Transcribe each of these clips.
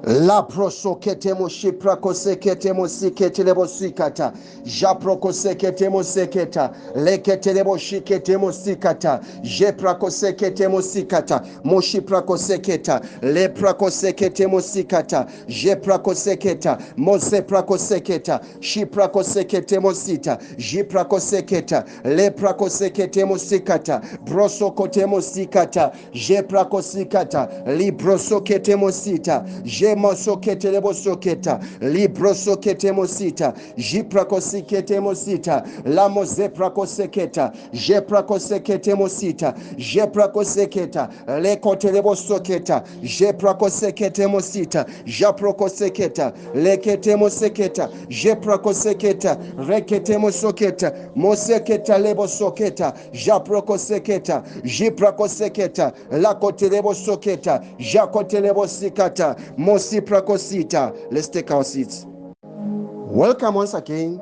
La prosoketemo shiprakoseketemo siketelebo sikata. Japrokoseketemo seketa. Leketelebo shiketemo sikata. Jeprakoseketemo sikata. Moshiprakoseketa. Leprakoseketemo sikata. Jeprakoseketa. Moseprakoseketa. Shiprakoseketemo sita. Jiprakoseketa. Leprakoseketemo sikata. Brosokotemo sikata. Jeprakosikata. Librosoketemo sita. Jemosoketemo soketa. Librosoketemo sita. Jiprakosiketemo sita. Lamozeprakoseketa. Jeprakoseketemo sita. Jeprakoseketa. Lekotelebo soketa. Jeprakoseketemo sita. Japrokoseketa. Leketemo seketa. Jeprakoseketa. Reketemo soketa. Moseketa lebo soketa. Japrokoseketa. Jiprakoseketa. Lakotelebo soketa. Jakotelebo sikata. Mosiprakosita. Let's take our seats. Welcome once again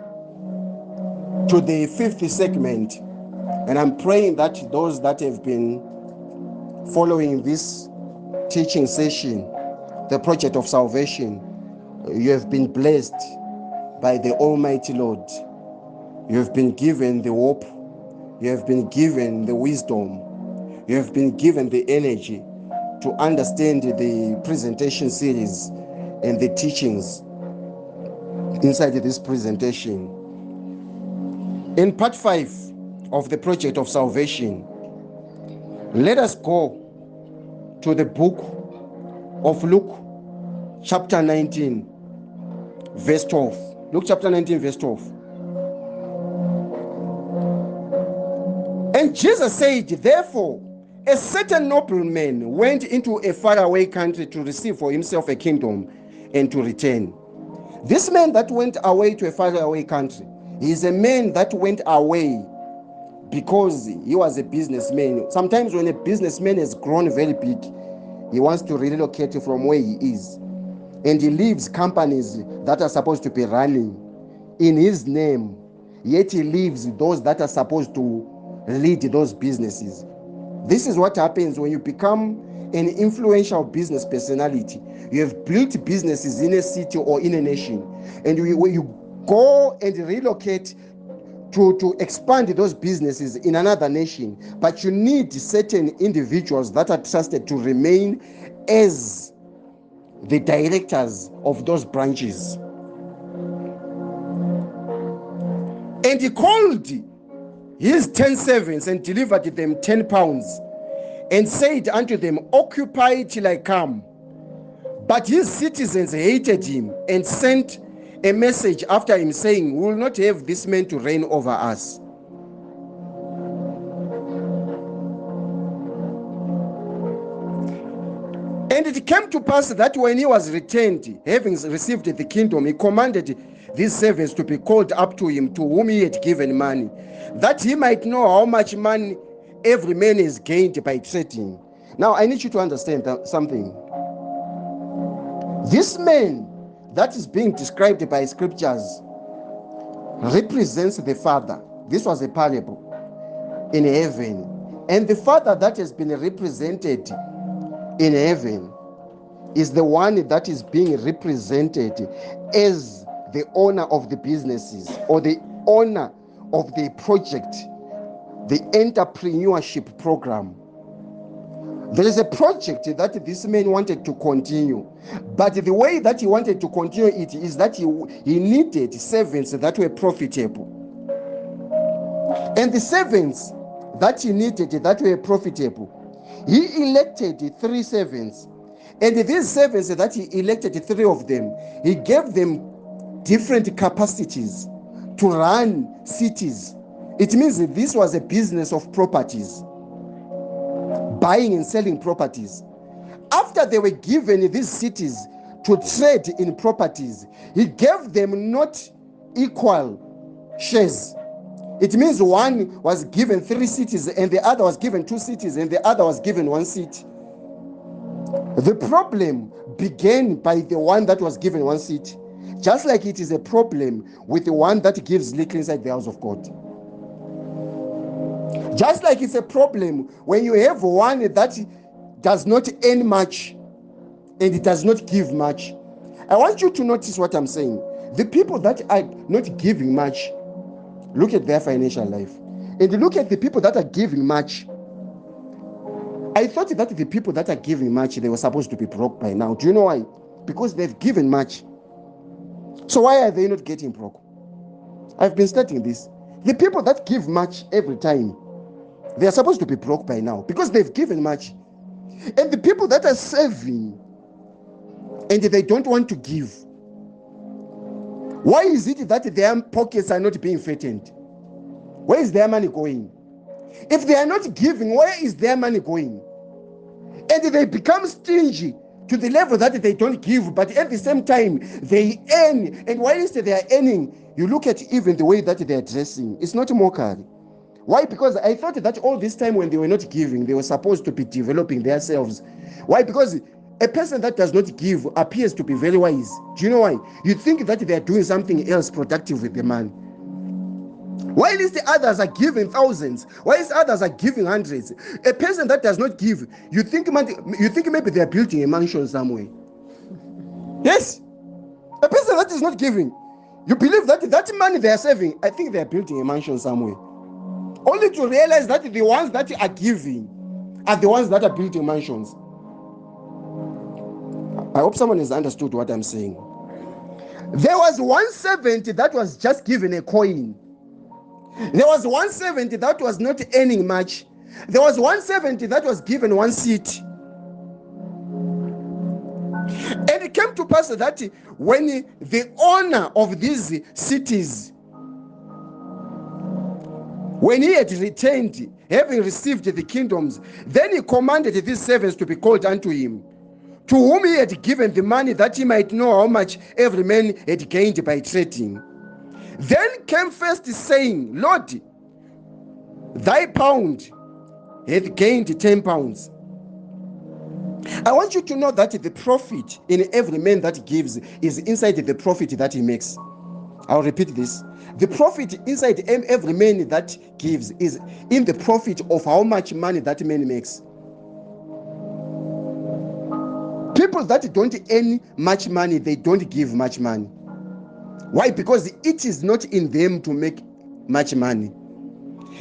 to the 5th segment, and I'm praying that those that have been following this teaching session, the project of salvation, you have been blessed by the Almighty Lord. You have been given the hope, you have been given the wisdom, you have been given the energy to understand the presentation series and the teachings inside this presentation. In part 5 of the project of salvation, let us go to the book of Luke chapter 19 verse 12. Luke chapter 19 verse 12. And Jesus said, therefore, a certain nobleman went into a faraway country to receive for himself a kingdom and to return. This man that went away to a faraway country, he is a man that went away because he was a businessman. Sometimes when a businessman has grown very big, he wants to relocate from where he is. And he leaves companies that are supposed to be running in his name, yet he leaves those that are supposed to lead those businesses. This is what happens when you become an influential business personality. You have built businesses in a city or in a nation, and when you go and relocate to expand those businesses in another nation, but you need certain individuals that are trusted to remain as the directors of those branches. And he called his 10 servants and delivered them 10 pounds and said unto them, occupy till I come. But his citizens hated him and sent a message after him saying, we will not have this man to reign over us. And it came to pass that when he was returned, having received the kingdom, he commanded these servants to be called up to him, to whom he had given money, that he might know how much money every man is gained by trading. Now, I need you to understand something. This man that is being described by scriptures represents the Father. This was a parable in heaven. And the Father that has been represented in heaven is the one that is being represented as the owner of the businesses or the owner of the project, the entrepreneurship program. There is a project that this man wanted to continue, but the way that he wanted to continue it is that he needed servants that were profitable. And the servants that he needed that were profitable, he elected 3 servants. And these servants that he elected, 3 of them, he gave them different capacities to run cities. It means that this was a business of properties, buying and selling properties. After they were given these cities to trade in properties, he gave them not equal shares. It means one was given 3 cities and the other was given 2 cities and the other was given 1 city. The problem began by the one that was given 1 city, just like it is a problem with the one that gives little inside the house of God. Just like it's a problem when you have one that does not earn much and it does not give much. I want you to notice what I'm saying. The people that are not giving much, look at their financial life. And look at the people that are giving much. I thought that the people that are giving much, they were supposed to be broke by now. Do you know why? Because they've given much. So why are they not getting broke? I've been studying this. The people that give much every time, they are supposed to be broke by now because they've given much. And the people that are saving and they don't want to give, why is it that their pockets are not being fattened? Where is their money going? If they are not giving, where is their money going? And they become stingy to the level that they don't give, but at the same time, they earn. And whilst they are earning, you look at even the way that they are dressing. It's not mockery. Why? Because I thought that all this time when they were not giving, they were supposed to be developing themselves. Why? Because a person that does not give appears to be very wise. Do you know why? You think that they are doing something else productive with the money. While the others are giving thousands, while others are giving hundreds, a person that does not give, you think maybe they are building a mansion somewhere. Yes, a person that is not giving, you believe that that money they are saving, I think they are building a mansion somewhere. Only to realize that the ones that are giving are the ones that are building mansions. I hope someone has understood what I'm saying. There was one servant that was just given a coin. There was one servant that was not earning much. There was one servant that was given one seat. And it came to pass that when the owner of these cities, when he had returned, having received the kingdoms, then he commanded these servants to be called unto him, to whom he had given the money, that he might know how much every man had gained by trading. Then came first saying, Lord, thy pound hath gained 10 pounds. I want you to know that the profit in every man that gives is inside the profit that he makes. I'll repeat this. The profit inside every man that gives is in the profit of how much money that man makes. People that don't earn much money, they don't give much money. Why? Because it is not in them to make much money.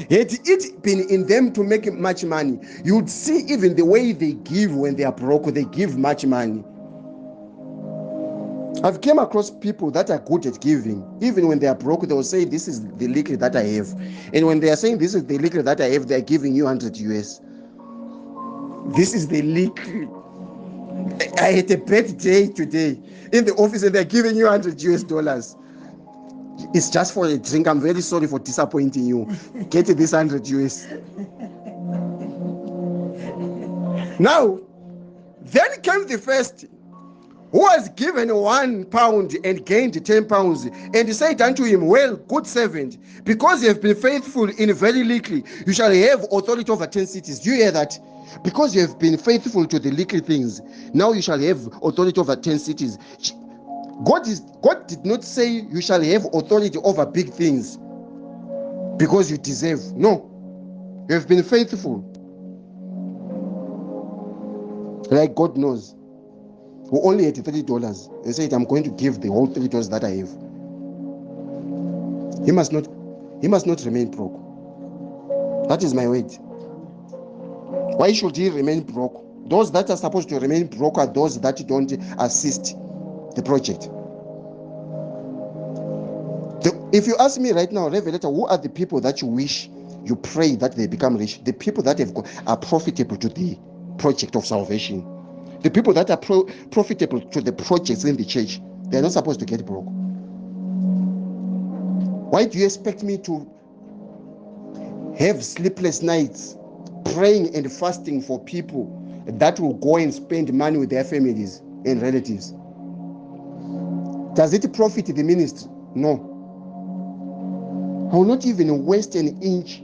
Had it been in them to make much money, you would see even the way they give when they are broke, they give much money. I've come across people that are good at giving. Even when they are broke, they will say, this is the liquor that I have. And when they are saying, this is the liquor that I have, they are giving you 100 US. This is the liquor. I had a bad day today in the office and they're giving you 100 US dollars. It's just for a drink. I'm very sorry for disappointing you. Get this 100 US. Now, then came the first, who was given 1 pound and gained 10 pounds, and he said unto him, well, good servant, because you have been faithful in very little, you shall have authority over 10 cities. Do you hear that? Because you have been faithful to the little things, now you shall have authority over 10 cities. God did not say you shall have authority over big things because you deserve. No, you have been faithful. Like God knows, who only had $30 and said, I'm going to give the whole $30 that I have. He must not remain broke. That is my word. Why should he remain broke? Those that are supposed to remain broke are those that don't assist the project. If you ask me right now, Revelator, who are the people that you wish, you pray that they become rich? The people that are profitable to the project of salvation. The people that are profitable to the projects in the church, they're not supposed to get broke. Why do you expect me to have sleepless nights praying and fasting for people that will go and spend money with their families and relatives? Does it profit the ministry? No. I will not even waste an inch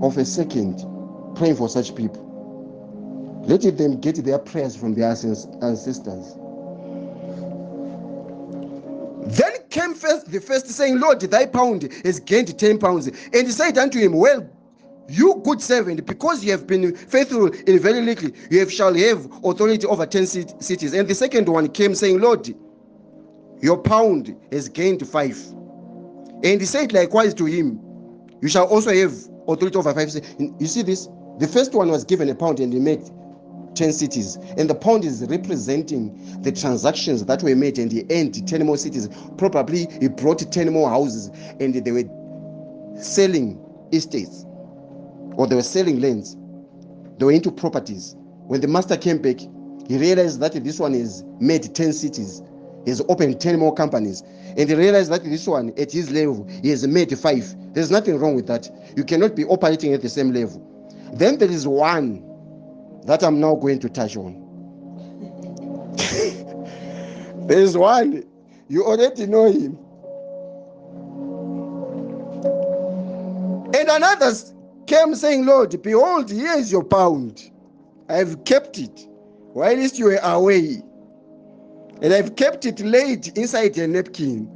of a second praying for such people. Let them get their prayers from their ancestors. Then came the first saying, Lord, thy pound has gained 10 pounds. And he said unto him, well, You good servant, because you have been faithful in very little, shall have authority over 10 cities. And the second one came saying, Lord, your pound has gained 5. And he said likewise to him, you shall also have authority over 5 cities. You see this? The first one was given a pound and he made 10 cities. And the pound is representing the transactions that were made, and he earned 10 more cities. Probably he brought 10 more houses, and they were selling estates, or they were selling lands. They were into properties. When the master came back, he realized that this one has made 10 cities. He has opened 10 more companies. And he realized that this one, at his level, he has made 5. There's nothing wrong with that. You cannot be operating at the same level. Then there is one that I'm now going to touch on. There is one. You already know him. And another came saying, Lord, behold, here is your pound. I have kept it whilst you were away. And I've kept it laid inside a napkin.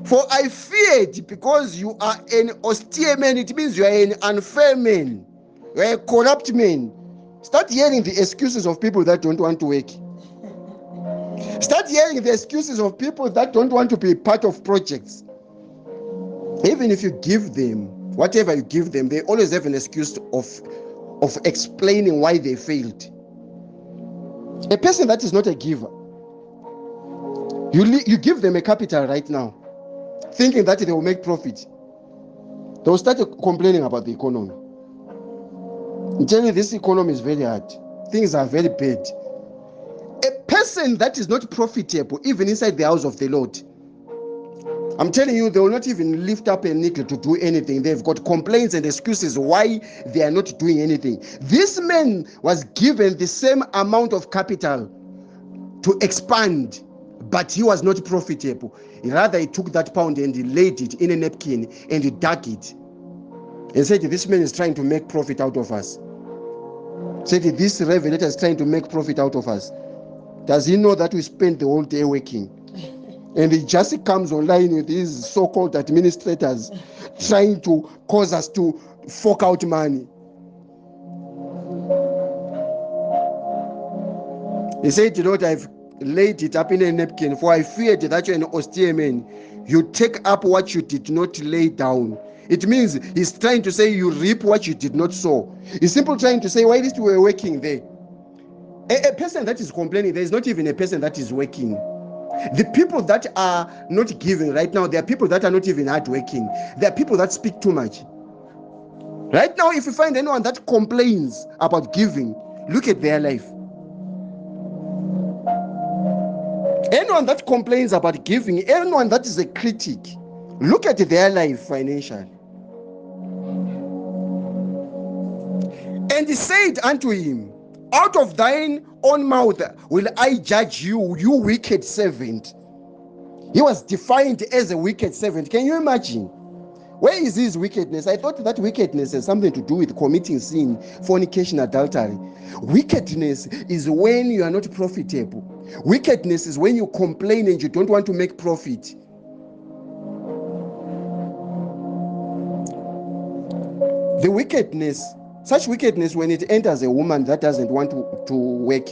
For I feared, because you are an austere man. It means you are an unfair man. You are a corrupt man. Start hearing the excuses of people that don't want to work. Start hearing the excuses of people that don't want to be part of projects. Even if you give them whatever you give them, they always have an excuse of explaining why they failed. A person that is not a giver, you give them a capital right now, thinking that they will make profit. They will start complaining about the economy. I'm telling you, this economy is very hard. Things are very bad. A person that is not profitable, even inside the house of the Lord, I'm telling you, they will not even lift up a nickel to do anything. They've got complaints and excuses why they are not doing anything. This man was given the same amount of capital to expand, but he was not profitable. Rather, he took that pound and he laid it in a napkin and he dug it and said, this man is trying to make profit out of us. Said, this revelator is trying to make profit out of us. Does he know that we spend the whole day working? And he just comes online with these so-called administrators trying to cause us to fork out money. He said, Lord, I've laid it up in a napkin, for I feared that you're an austere man. You take up what you did not lay down. It means he's trying to say you reap what you did not sow. He's simply trying to say, why did you were working there? A person that is complaining, there is not even a person that is working. The people that are not giving right now, there are people that are not even hardworking. There are people that speak too much. Right now, if you find anyone that complains about giving, look at their life. Anyone that complains about giving, anyone that is a critic, look at their life financially. And he said unto him, out of thine own mouth will I judge you, you wicked servant. He was defined as a wicked servant. Can you imagine? Where is his wickedness? I thought that wickedness has something to do with committing sin, fornication, adultery. Wickedness is when you are not profitable. Wickedness is when you complain and you don't want to make profit. The wickedness, such wickedness, when it enters a woman that doesn't want to work,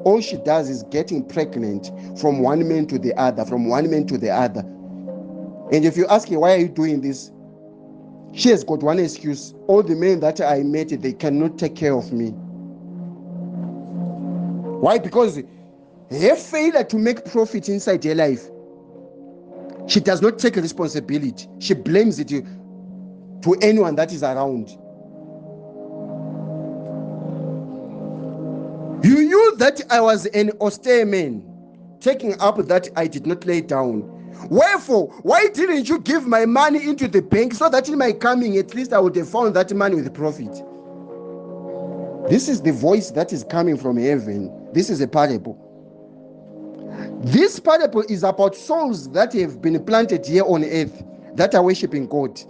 all she does is getting pregnant from one man to the other, from one man to the other. And if you ask her, why are you doing this? She has got one excuse. All the men that I met, they cannot take care of me. Why? Because her failure to make profit inside her life, she does not take responsibility. She blames it to anyone that is around. You knew that I was an austere man, taking up that I did not lay down. Wherefore, why didn't you give my money into the bank, so that in my coming at least I would have found that money with profit? This is the voice that is coming from heaven. This is a parable. This parable is about souls that have been planted here on earth that are worshiping God.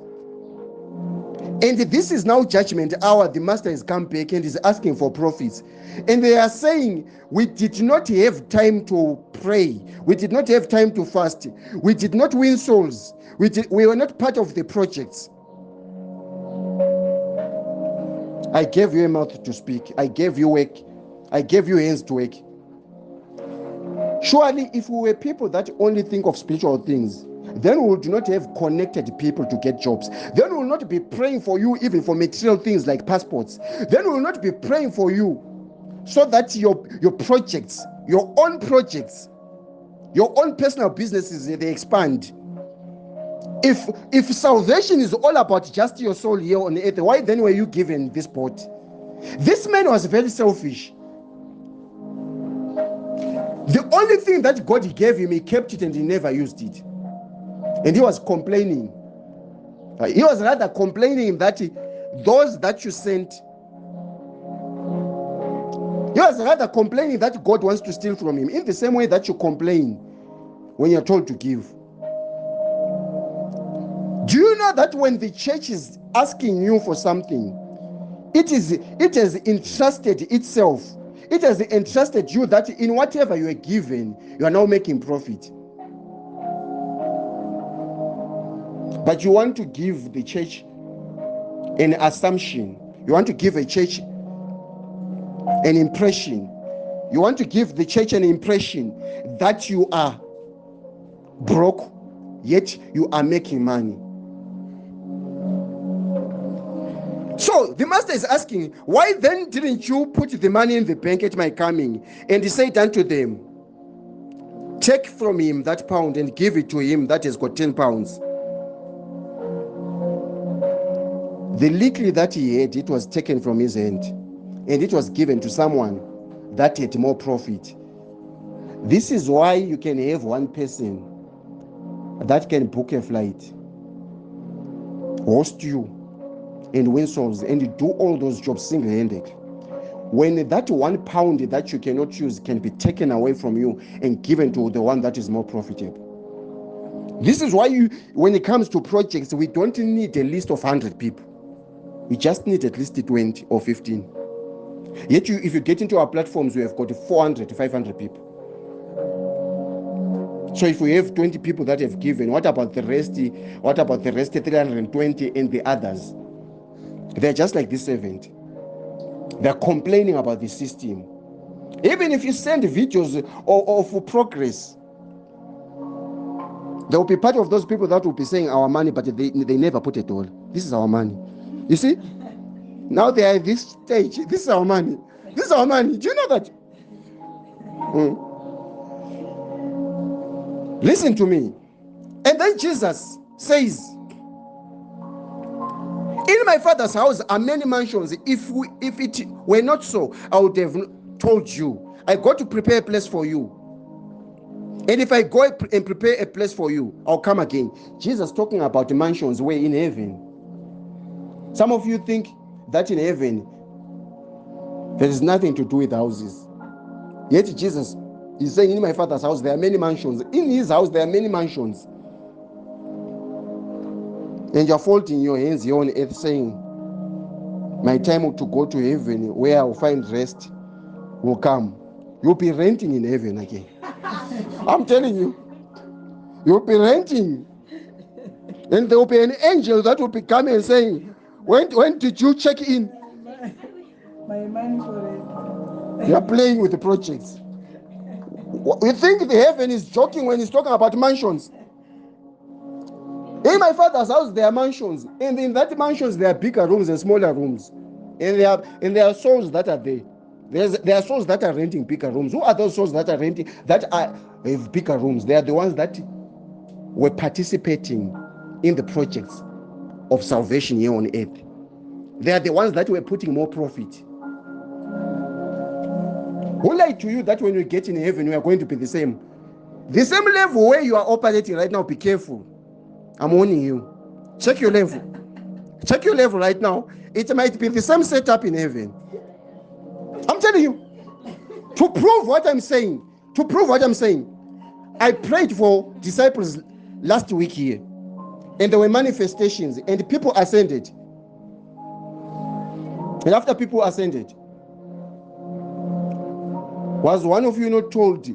And this is now judgment hour. The master has come back and is asking for profits. And they are saying, we did not have time to pray. We did not have time to fast. We did not win souls. We were not part of the projects. I gave you a mouth to speak. I gave you work. I gave you hands to work. Surely, if we were people that only think of spiritual things, then we would not have connected people to get jobs. Then we will not be praying for you even for material things like passports. Then we will not be praying for you so that your projects, your own projects, your own personal businesses, they expand. If salvation is all about just your soul here on earth, why then were you given this boat? This man was very selfish. The only thing that God gave him, he kept it and he never used it. And he was complaining. He was rather complaining that those that you sent, he was rather complaining that God wants to steal from him, in the same way that you complain when you're told to give. Do you know that when the church is asking you for something, it has entrusted itself, it has entrusted you that in whatever you are given, you are now making profit. But you want to give the church an assumption. You want to give a church an impression. You want to give the church an impression that you are broke, yet you are making money. So the master is asking, why then didn't you put the money in the bank at my coming? And he said unto them, take from him that pound and give it to him that has got 10 pounds. The little that he had, it was taken from his hand, and it was given to someone that had more profit. This is why you can have one person that can book a flight, host you, and win souls, and do all those jobs single-handed. When that 1 pound that you cannot use can be taken away from you and given to the one that is more profitable. This is why when it comes to projects, we don't need a list of 100 people. We just need at least 20 or 15. Yet if you get into our platforms, we have got 400 to 500 people. So if we have 20 people that have given, what about the rest? What about the rest 320 and the others? They're just like this servant. They're complaining about the system. Even if you send videos of progress, there will be part of those people that will be saying our money, but they never put it all. This is our money. You see? Now they are at this stage. This is our money. This is our money. Do you know that? Listen to me. And then Jesus says, in my Father's house are many mansions. If it were not so, I would have told you. I go to prepare a place for you. And if I go and prepare a place for you, I'll come again. Jesus talking about the mansions where in heaven. Some of you think that in heaven there is nothing to do with houses. Yet Jesus is saying, in my Father's house there are many mansions. In his house there are many mansions. And you're folding your hands here on earth saying, my time to go to heaven where I'll find rest will come. You'll be renting in heaven again. I'm telling you. You'll be renting. And there will be an angel that will be coming and saying, when did you check in? My money for You're playing with the projects. You think the heaven is joking when he's talking about mansions? In my Father's house there are mansions, and in that mansions there are bigger rooms and smaller rooms, and there are souls that are there. There are souls that are renting bigger rooms. Who are those souls that are renting have bigger rooms? They are the ones that were participating in the projects of salvation here on earth. They are the ones that were putting more profit. Who lied to you that when we get in heaven we are going to be the same? The same level where you are operating right now, be careful. I'm warning you. Check your level. Check your level right now. It might be the same setup in heaven. I'm telling you. To prove what I'm saying. I prayed for disciples last week here. And there were manifestations. And people ascended. And after people ascended, was one of you not told,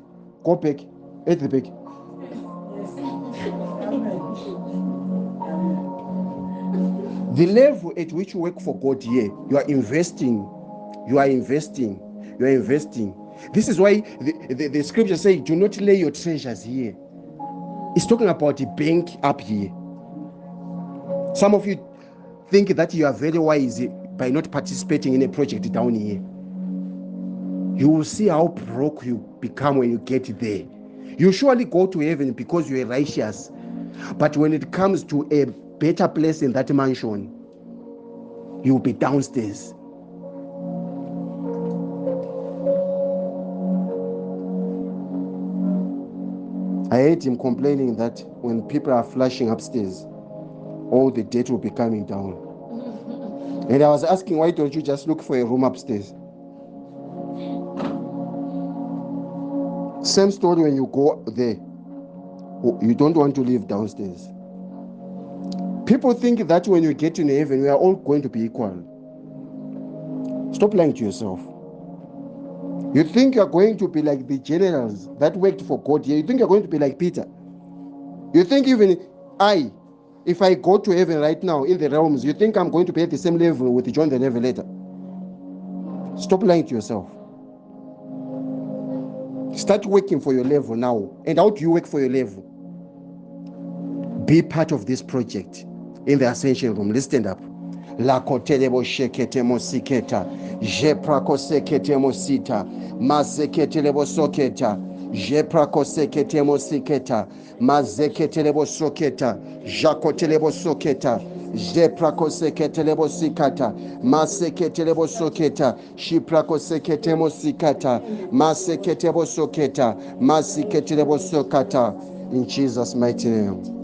go back, at the back? The level at which you work for God here, you are investing. You are investing. You are investing. This is why the scripture says, do not lay your treasures here. It's talking about the bank up here. Some of you think that you are very wise by not participating in a project down here. You will see how broke you become when you get there. You surely go to heaven because you are righteous. But when it comes to a better place in that mansion, you will be downstairs. I heard him complaining that when people are flashing upstairs, all the debt will be coming down. And I was asking, why don't you just look for a room upstairs? Same story when you go there. You don't want to live downstairs. People think that when you get in heaven, we are all going to be equal. Stop lying to yourself. You think you're going to be like the generals that worked for God here. You think you're going to be like Peter. You think even if I go to heaven right now in the realms, you think I'm going to be at the same level with John the Revelator? Stop lying to yourself. Start working for your level now. And how do you work for your level? Be part of this project in the Ascension Room. Let's stand up. La kotelebo shekete mosiketa, jeprako sekete mosita, maseketelebo soketa, jeprako sekete mosiketa, mazeketelebo soketa, jakotelebo soketa, jeprako seketelebo sikata, maseketelebo soketa, shiprako sekete mosikata, maseketebo soketa, masiketelebo sokata. In Jesus' mighty name.